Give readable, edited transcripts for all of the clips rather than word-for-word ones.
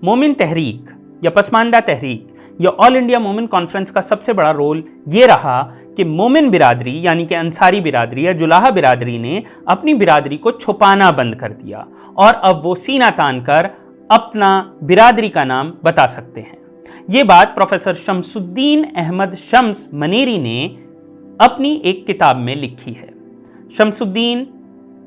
مومن تحریک یا پسماندہ تحریک یا آل انڈیا مومن کانفرنس کا سب سے بڑا رول یہ رہا کہ مومن برادری یعنی کہ انصاری برادری یا جلاحہ برادری نے اپنی برادری کو چھپانا بند کر دیا اور اب وہ سینہ تان کر اپنا برادری کا نام بتا سکتے ہیں۔ یہ بات پروفیسر شمس الدین احمد شمس منیری نے اپنی ایک کتاب میں لکھی ہے۔ شمس الدین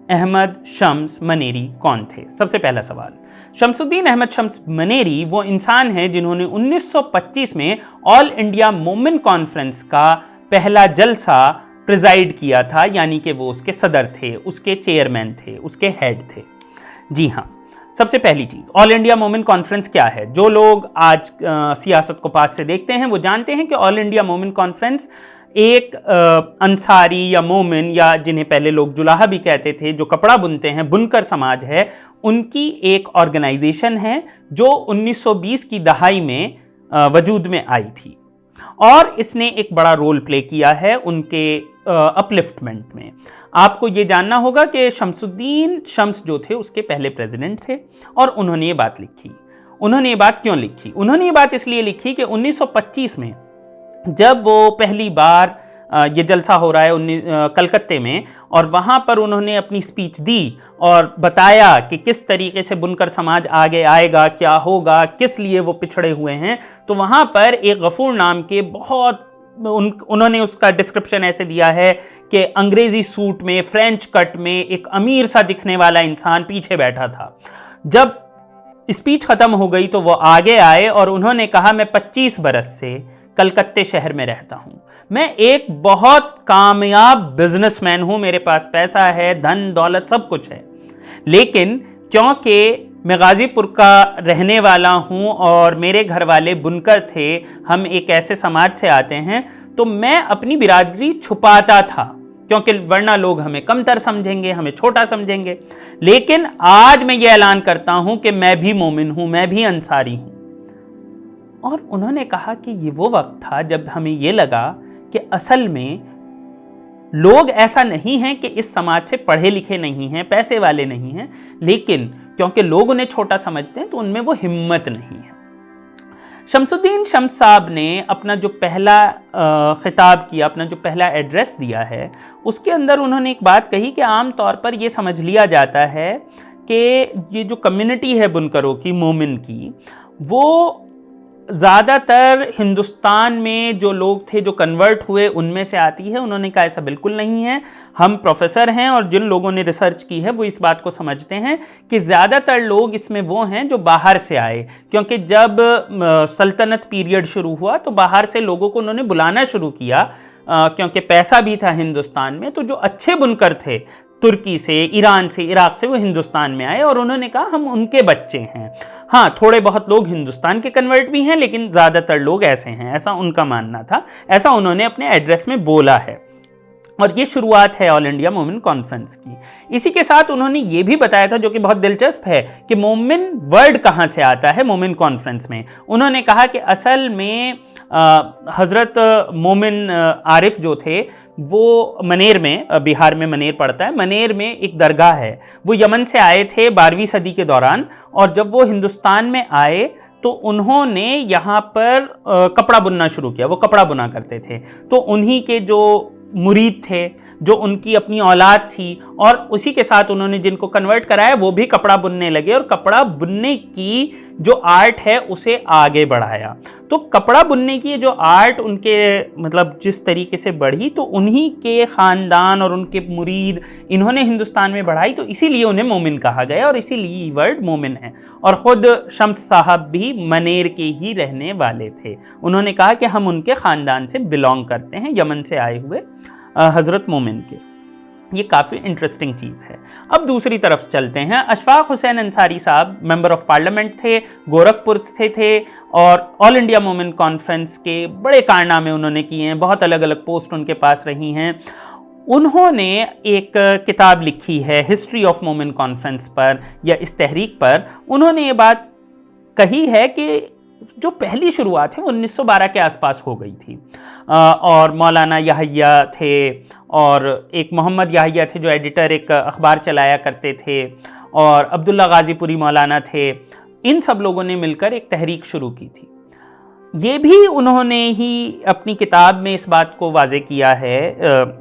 احمد شمس منیری کون تھے؟ سب سے پہلا سوال، شمس الدین احمد شمس منیری وہ انسان ہیں جنہوں نے 1925 میں آل انڈیا مومن کانفرنس کا پہلا جلسہ پریزائیڈ کیا تھا، یعنی کہ وہ اس کے صدر تھے، اس کے چیئرمین تھے، اس کے ہیڈ تھے۔ جی ہاں، سب سے پہلی چیز آل انڈیا مومن کانفرنس کیا ہے؟ جو لوگ آج سیاست کو پاس سے دیکھتے ہیں وہ جانتے ہیں کہ آل انڈیا مومن کانفرنس ایک انصاری یا مومن یا جنہیں پہلے لوگ جلاحہ بھی کہتے تھے، جو کپڑا بنتے ہیں، بنکر سماج ہے، ان کی ایک آرگنائزیشن ہے جو 1920 کی دہائی میں وجود میں آئی تھی، اور اس نے ایک بڑا رول پلے کیا ہے ان کے اپلفٹمنٹ میں۔ آپ کو یہ جاننا ہوگا کہ شمس الدین شمس جو تھے اس کے پہلے پریزیڈنٹ تھے، اور انہوں نے یہ بات لکھی۔ انہوں نے یہ بات کیوں لکھی؟ انہوں نے یہ بات اس لیے لکھی کہ 1925 میں جب وہ پہلی بار یہ جلسہ ہو رہا ہے کلکتے میں، اور وہاں پر انہوں نے اپنی سپیچ دی اور بتایا کہ کس طریقے سے بنکر سماج آگے آئے گا، کیا ہوگا، کس لیے وہ پچھڑے ہوئے ہیں، تو وہاں پر ایک غفور نام کے انہوں نے اس کا ڈسکرپشن ایسے دیا ہے کہ انگریزی سوٹ میں، فرینچ کٹ میں، ایک امیر سا دکھنے والا انسان پیچھے بیٹھا تھا۔ جب اسپیچ ختم ہو گئی تو وہ آگے آئے اور انہوں نے کہا، میں 25 برس سے کلکتے شہر میں رہتا ہوں، میں ایک بہت کامیاب بزنس مین ہوں، میرے پاس پیسہ ہے، دھن دولت سب کچھ ہے، لیکن کیونکہ میں غازی پور کا رہنے والا ہوں اور میرے گھر والے بنکر تھے، ہم ایک ایسے سماج سے آتے ہیں، تو میں اپنی برادری چھپاتا تھا کیونکہ ورنہ لوگ ہمیں کم تر سمجھیں گے، ہمیں چھوٹا سمجھیں گے، لیکن آج میں یہ اعلان کرتا ہوں کہ میں بھی مومن ہوں، میں بھی انصاری ہوں۔ اور انہوں نے کہا کہ یہ وہ وقت تھا جب ہمیں یہ لگا کہ اصل میں لوگ ایسا نہیں ہیں کہ اس سماج سے پڑھے لکھے نہیں ہیں، پیسے والے نہیں ہیں، لیکن کیونکہ لوگ انہیں چھوٹا سمجھتے ہیں تو ان میں وہ ہمت نہیں ہے۔ شمس الدین شمس صاحب نے اپنا جو پہلا خطاب کیا، اپنا جو پہلا ایڈریس دیا ہے، اس کے اندر انہوں نے ایک بات کہی کہ عام طور پر یہ سمجھ لیا جاتا ہے کہ یہ جو کمیونٹی ہے بنکروں کی، مومن کی، وہ زیادہ تر ہندوستان میں جو لوگ تھے جو کنورٹ ہوئے ان میں سے آتی ہے۔ انہوں نے کہا ایسا بالکل نہیں ہے، ہم پروفیسر ہیں اور جن لوگوں نے ریسرچ کی ہے وہ اس بات کو سمجھتے ہیں کہ زیادہ تر لوگ اس میں وہ ہیں جو باہر سے آئے، کیونکہ جب سلطنت پیریڈ شروع ہوا تو باہر سے لوگوں کو انہوں نے بلانا شروع کیا، کیونکہ پیسہ بھی تھا ہندوستان میں، تو جو اچھے بنکر تھے ترکی سے، ایران سے، عراق سے، وہ ہندوستان میں آئے، اور انہوں نے کہا ہم ان کے بچے ہیں۔ ہاں، تھوڑے بہت لوگ ہندوستان کے کنورٹ بھی ہیں، لیکن زیادہ تر لوگ ایسے ہیں، ایسا ان کا ماننا تھا، ایسا انہوں نے اپنے ایڈریس میں بولا ہے، اور یہ شروعات ہے آل انڈیا مومن کانفرنس کی۔ اسی کے ساتھ انہوں نے یہ بھی بتایا تھا، جو کہ بہت دلچسپ ہے، کہ مومن ورڈ کہاں سے آتا ہے مومن کانفرنس میں۔ انہوں نے کہا کہ اصل میں حضرت مومن عارف جو تھے وہ منیر میں، بہار میں منیر پڑتا ہے، منیر میں ایک درگاہ ہے، وہ یمن سے آئے تھے 12ویں صدی کے دوران، اور جب وہ ہندوستان میں آئے تو انہوں نے یہاں پر کپڑا بننا شروع کیا، وہ کپڑا بنا کرتے تھے، تو انہی کے جو مرید تھے، جو ان کی اپنی اولاد تھی، اور اسی کے ساتھ انہوں نے جن کو کنورٹ کرایا وہ بھی کپڑا بننے لگے، اور کپڑا بننے کی جو آرٹ ہے اسے آگے بڑھایا۔ تو کپڑا بننے کی جو آرٹ ان کے مطلب جس طریقے سے بڑھی، تو انہی کے خاندان اور ان کے مرید انہوں نے ہندوستان میں بڑھائی، تو اسی لیے انہیں مومن کہا گیا، اور اسی لیے یہ ورڈ مومن ہے۔ اور خود شمس صاحب بھی منیر کے ہی رہنے والے تھے، انہوں نے کہا کہ ہم ان کے خاندان سے بلونگ کرتے ہیں، یمن سے آئے ہوئے حضرت مومن کے۔ یہ کافی انٹرسٹنگ چیز ہے۔ اب دوسری طرف چلتے ہیں۔ اشفاق حسین انصاری صاحب ممبر آف پارلیمنٹ تھے، گورکھپور سے تھے، اور آل انڈیا مومن کانفرنس کے بڑے کارنامے انہوں نے کیے ہیں، بہت الگ الگ پوسٹ ان کے پاس رہی ہیں۔ انہوں نے ایک کتاب لکھی ہے ہسٹری آف مومن کانفرنس پر، یا اس تحریک پر۔ انہوں نے یہ بات کہی ہے کہ جو پہلی شروعات ہے وہ 1912 کے آس پاس ہو گئی تھی، اور مولانا یحییٰ تھے، اور ایک محمد یحییٰ تھے جو ایڈیٹر ایک اخبار چلایا کرتے تھے، اور عبداللہ غازی پوری مولانا تھے۔ ان सब लोगों ने मिलकर एक तहरीक शुरू की थी। ये भी उन्होंने ही अपनी किताब में इस बात को वाज़े किया है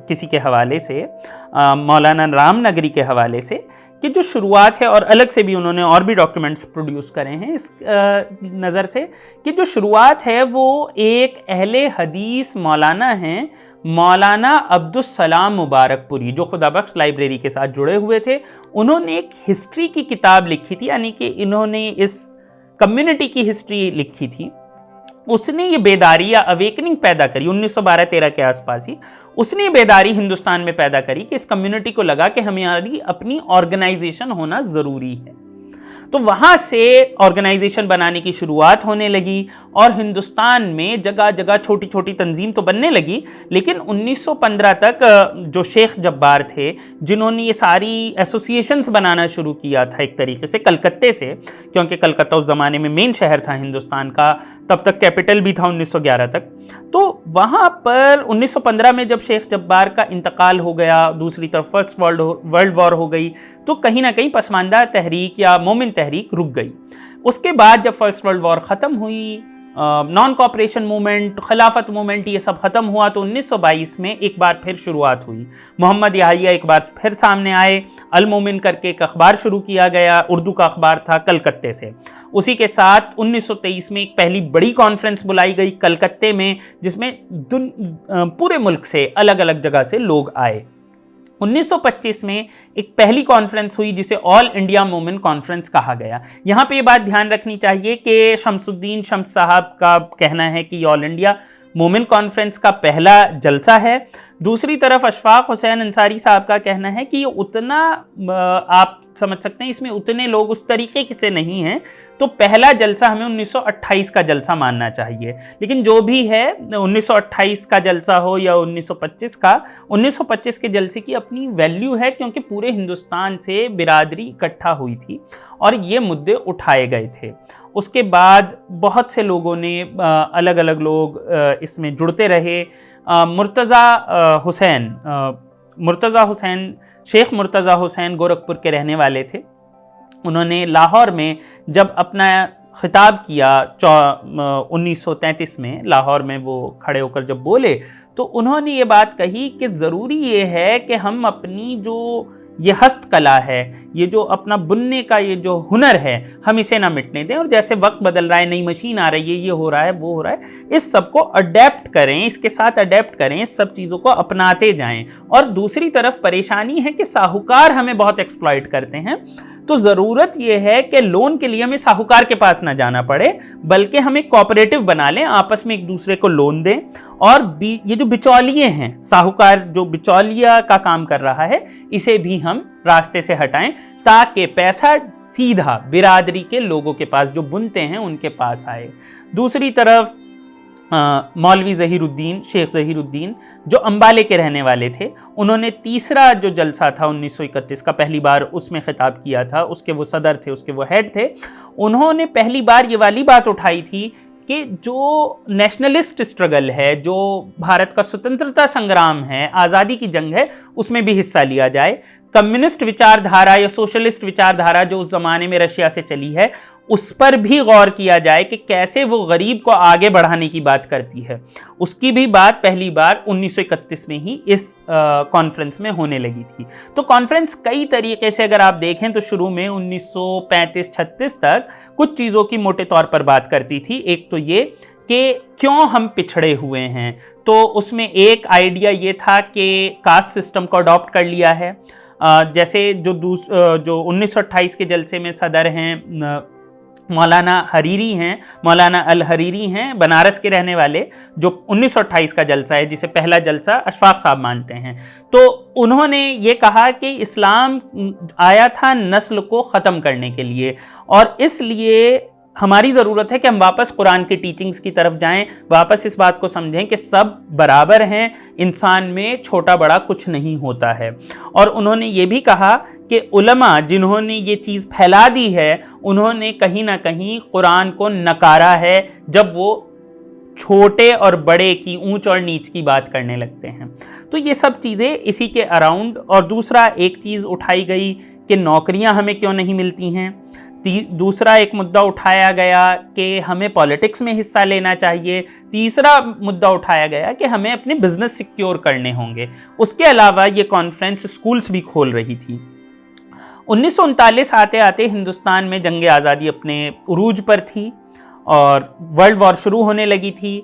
किसी के हवाले से, मौलाना राम नगरी के हवाले से, कि जो शुरुआत है, और अलग से भी उन्होंने और भी डॉक्यूमेंट्स प्रोड्यूस करे हैं इस नज़र से, कि जो शुरुआत है वो एक अहले हदीस मौलाना हैं, मौलाना अब्दुस्सलाम मुबारकपुरी, जो खुदाबख्श लाइब्रेरी के साथ जुड़े हुए थे। उन्होंने एक हिस्ट्री की किताब लिखी थी, यानी कि इन्होंने इस कम्युनिटी की हिस्ट्री लिखी थी। उसने ये बेदारी या अवेकनिंग पैदा करी 1912-13 के आसपास ही। उसने ये बेदारी हिंदुस्तान में पैदा करी कि इस कम्युनिटी को लगा कि हमारी अपनी ऑर्गेनाइजेशन होना ज़रूरी है। तो वहाँ से ऑर्गेनाइजेशन बनाने की शुरुआत होने लगी और हिंदुस्तान में जगह जगह छोटी छोटी तंजीम तो बनने लगी, लेकिन 1915 तक जो शेख जब्बार थे, जिन्होंने ये सारी एसोसिएशंस बनाना शुरू किया था एक तरीके से कलकत्ते से, क्योंकि कलकत्ता उस ज़माने में मेन शहर था हिंदुस्तान का, तब तक कैपिटल भी था 1911 तक। तो वहाँ पर 1915 में जब शेख जब्बार का इंतकाल हो गया, दूसरी तरफ फर्स्ट वर्ल्ड वॉर हो गई, तो कहीं ना कहीं पसमानदा तहरीक या मोमिन तहरीक रुक गई। उसके बाद जब फर्स्ट वर्ल्ड वॉर ख़त्म हुई, नॉन कॉपरेशन मूवमेंट, खिलाफत मूवमेंट, ये सब ख़त्म हुआ, तो 1922 में एक बार फिर शुरुआत हुई। मोहम्मद याहिया एक बार फिर सामने आए, अल मोमिन करके एक अखबार शुरू किया गया, उर्दू का अखबार था, कलकत्ते से। उसी के साथ 1923 में एक पहली बड़ी कॉन्फ्रेंस बुलाई गई कलकत्ते में, जिसमें पूरे मुल्क से अलग अलग जगह से लोग आए। 1925 में एक पहली कॉन्फ्रेंस हुई जिसे ऑल इंडिया मोमिन कॉन्फ्रेंस कहा गया। यहाँ पे ये बात ध्यान रखनी चाहिए कि शमसुद्दीन शम्स साहब का कहना है कि ऑल इंडिया मोमिन कॉन्फ्रेंस का पहला जलसा है। दूसरी तरफ अशफाक हुसैन अंसारी साहब का कहना है कि ये उतना, आप समझ सकते हैं, इसमें उतने लोग उस तरीके से नहीं हैं, तो पहला जलसा हमें 1928 का जलसा मानना चाहिए। लेकिन जो भी है, 1928 का जलसा हो या 1925 का, 1925 के जलसे की अपनी वैल्यू है, क्योंकि पूरे हिंदुस्तान से बिरादरी इकट्ठा हुई थी और ये मुद्दे उठाए गए थे। उसके बाद बहुत से लोगों ने, अलग अलग लोग इसमें जुड़ते रहे। मुर्तज़ा हुसैन, शेख मुर्तज़ा हुसैन गोरखपुर के रहने वाले थे। उन्होंने लाहौर में जब अपना खिताब किया 1933 में, लाहौर में वो खड़े होकर जब बोले, तो उन्होंने ये बात कही कि ज़रूरी ये है कि हम अपनी जो ये हस्तकला है, ये जो अपना बुनने का ये जो हुनर है, हम इसे ना मिटने दें, और जैसे वक्त बदल रहा है, नई मशीन आ रही है, ये हो रहा है, वो हो रहा है, इस सब को अडेप्ट करें, इसके साथ अडेप्ट करें, इस सब चीज़ों को अपनाते जाएं। और दूसरी तरफ परेशानी है कि साहूकार हमें बहुत एक्सप्लॉइट करते हैं, तो ज़रूरत ये है कि लोन के लिए हमें साहूकार के पास ना जाना पड़े, बल्कि हम एक कोऑपरेटिव बना लें, आपस में एक दूसरे को लोन दें, और ये जो बिचौलिए हैं, साहूकार जो बिचौलिया का काम कर रहा है, इसे भी हम रास्ते से हटाएं, ताकि पैसा सीधा बिरादरी के लोगों के पास, जो बुनते हैं, उनके पास आए। दूसरी तरफ मौलवी ज़हीरुद्दीन, शेख ज़हीरुद्दीन, जो अंबाले के रहने वाले थे, उन्होंने तीसरा जो जलसा था 1931 का, पहली बार उसमें खिताब किया था, उसके वो सदर थे, उसके वो हेड थे। उन्होंने पहली बार ये वाली बात उठाई थी कि जो नेशनलिस्ट स्ट्रगल है, जो भारत का स्वतंत्रता संग्राम है, आज़ादी की जंग है, उसमें भी हिस्सा लिया जाए। कम्युनिस्ट विचारधारा या सोशलिस्ट विचारधारा जो उस ज़माने में रशिया से चली है, उस पर भी गौर किया जाए कि कैसे वो गरीब को आगे बढ़ाने की बात करती है। उसकी भी बात पहली बार 1931 में ही इस कॉन्फ्रेंस में होने लगी थी। तो कॉन्फ्रेंस कई तरीके से अगर आप देखें तो शुरू में 1935-36 तक कुछ चीज़ों की मोटे तौर पर बात करती थी। एक तो ये कि क्यों हम पिछड़े हुए हैं, तो उसमें एक आइडिया ये था कि कास्ट सिस्टम को अडॉप्ट कर लिया है। जैसे जो 1928 के जलसे में सदर हैं मौलाना हरीरी हैं, मौलाना अल हरीरी हैं, बनारस के रहने वाले, जो 1928 का जलसा है, जिसे पहला जलसा अशफाक साहब मानते हैं। तो उन्होंने ये कहा कि इस्लाम आया था नस्ल को ख़त्म करने के लिए, और इसलिए हमारी ज़रूरत है कि हम वापस कुरान की टीचिंग्स की तरफ जाएं, वापस इस बात को समझें कि सब बराबर हैं, इंसान में छोटा बड़ा कुछ नहीं होता है। और उन्होंने ये भी कहा कि उलमा जिन्होंने ये चीज़ फैला दी है, उन्होंने कहीं ना कहीं कुरान को नकारा है जब वो छोटे और बड़े की, ऊंच और नीच की बात करने लगते हैं। तो ये सब चीज़ें इसी के अराउंड। और दूसरा एक चीज़ उठाई गई कि नौकरियां हमें क्यों नहीं मिलती हैं। दूसरा एक मुद्दा उठाया गया कि हमें पॉलिटिक्स में हिस्सा लेना चाहिए। तीसरा मुद्दा उठाया गया कि हमें अपने बिजनेस सिक्योर करने होंगे। उसके अलावा ये कॉन्फ्रेंस स्कूल्स भी खोल रही थी। 1939 आते आते हिंदुस्तान में जंग आज़ादी अपने उरूज पर थी और वर्ल्ड वॉर शुरू होने लगी थी।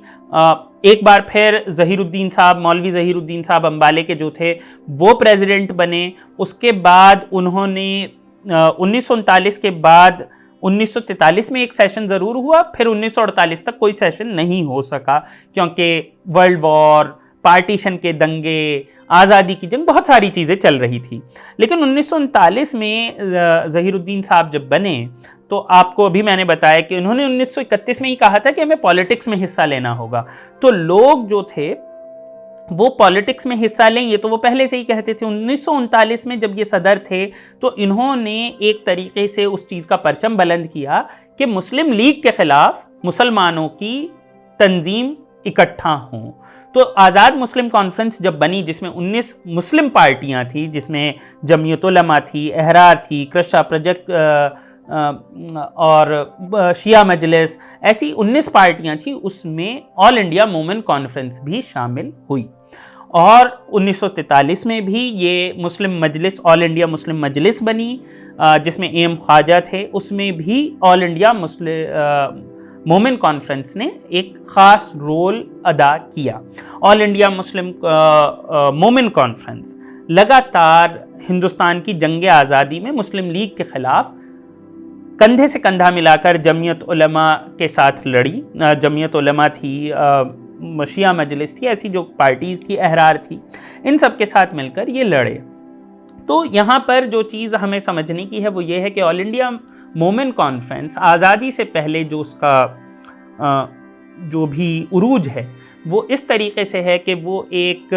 एक बार फिर ज़हीरुद्दीन साहब, मौलवी ज़हीरुद्दीन साहब अम्बाले के जो थे वो प्रेसिडेंट बने। उसके बाद उन्होंने 1939 के बाद 1943 में एक सेशन ज़रूर हुआ, फिर 1948 तक कोई सेशन नहीं हो सका क्योंकि वर्ल्ड वॉर, पार्टीशन के दंगे, आज़ादी की जंग, बहुत सारी चीज़ें चल रही थी। लेकिन 1939 में ज़हीरुद्दीन साहब जब बने तो आपको अभी मैंने बताया कि उन्होंने 1931 में ही कहा था कि हमें पॉलिटिक्स में हिस्सा लेना होगा। तो लोग जो थे वो पॉलिटिक्स में हिस्सा लें, ये तो वो पहले से ही कहते थे। 1939 में जब ये सदर थे तो इन्होंने एक तरीके से उस चीज़ का परचम बुलंद किया कि मुस्लिम लीग के खिलाफ मुसलमानों की तंजीम इकट्ठा हों। तो आज़ाद मुस्लिम कॉन्फ्रेंस जब बनी, जिसमें 19 मुस्लिम पार्टियां थी, जिसमें जमीयत उलमा थी, अहरार थी, कृषा प्रोजेक्ट और शिया मजलिस, ऐसी 19 पार्टियां थी, उसमें ऑल इंडिया मूवमेंट कॉन्फ्रेंस भी शामिल हुई। और 1943 में भी ये मुस्लिम मजलिस, ऑल इंडिया मुस्लिम मजलिस बनी, जिसमें एम ख्वाजा थे। उसमें भी all India Muslim Momen conference ने एक ख़ास रोल अदा किया। All India Muslim Momen conference लगातार हिंदुस्तान की जंग आज़ादी में मुस्लिम लीग के ख़िलाफ़ कंधे से कंधा मिलाकर जमीयत उलमा के साथ लड़ी। जमीयत उलमा थी, शिया मजलिस थी, ऐसी जो पार्टीज़ थी, अहरार थी, इन सब के साथ मिलकर ये लड़े। तो यहाँ पर जो चीज़ हमें समझने की है वो ये है कि ऑल इंडिया मोमेन कॉन्फ्रेंस आज़ादी से पहले जो उसका जो भी उरूज है वो इस तरीके से है कि वो एक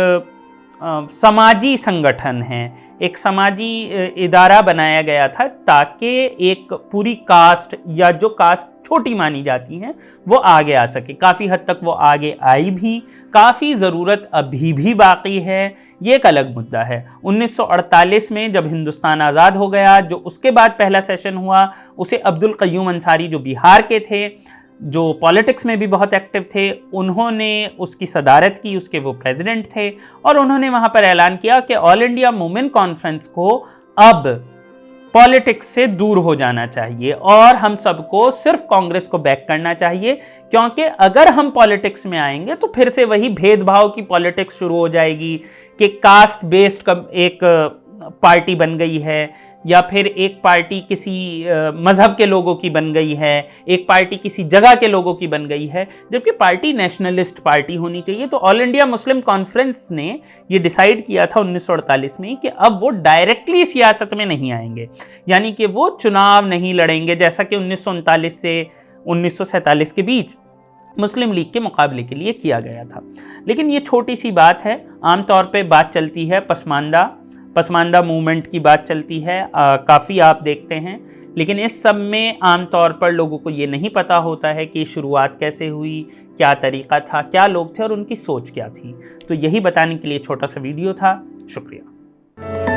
समाजी संगठन है, एक समाजी इदारा बनाया गया था ताकि एक पूरी कास्ट या जो कास्ट छोटी मानी जाती हैं वो आगे आ सके। काफ़ी हद तक वो आगे आई भी, काफ़ी ज़रूरत अभी भी बाकी है, ये एक अलग मुद्दा है। 1948 में जब हिंदुस्तान आज़ाद हो गया, जो उसके बाद पहला सेशन हुआ, उसे अब्दुल क़य्यूम अंसारी जो बिहार के थे, जो पॉलिटिक्स में भी बहुत एक्टिव थे, उन्होंने उसकी सदारत की, उसके वो प्रेसिडेंट थे। और उन्होंने वहाँ पर ऐलान किया कि ऑल इंडिया मूवमेंट कॉन्फ्रेंस को अब पॉलिटिक्स से दूर हो जाना चाहिए और हम सबको सिर्फ कांग्रेस को बैक करना चाहिए, क्योंकि अगर हम पॉलिटिक्स में आएंगे तो फिर से वही भेदभाव की पॉलिटिक्स शुरू हो जाएगी कि कास्ट बेस्ड एक पार्टी बन गई है, या फिर एक पार्टी किसी मज़हब के लोगों की बन गई है, एक पार्टी किसी जगह के लोगों की बन गई है, जबकि पार्टी नेशनलिस्ट पार्टी होनी चाहिए। तो ऑल इंडिया मुस्लिम कॉन्फ्रेंस ने ये डिसाइड किया था 1948 में कि अब वो डायरेक्टली सियासत में नहीं आएंगे, यानी कि वो चुनाव नहीं लड़ेंगे, जैसा कि 1939 से 1947 के बीच मुस्लिम लीग के मुकाबले के लिए किया गया था। लेकिन ये छोटी सी बात है, आमतौर पे बात चलती है पसमानदा मूवमेंट की बात चलती है, काफ़ी आप देखते हैं, लेकिन इस सब में आमतौर पर लोगों को ये नहीं पता होता है कि शुरुआत कैसे हुई, क्या तरीक़ा था, क्या लोग थे और उनकी सोच क्या थी। तो यही बताने के लिए छोटा सा वीडियो था। शुक्रिया।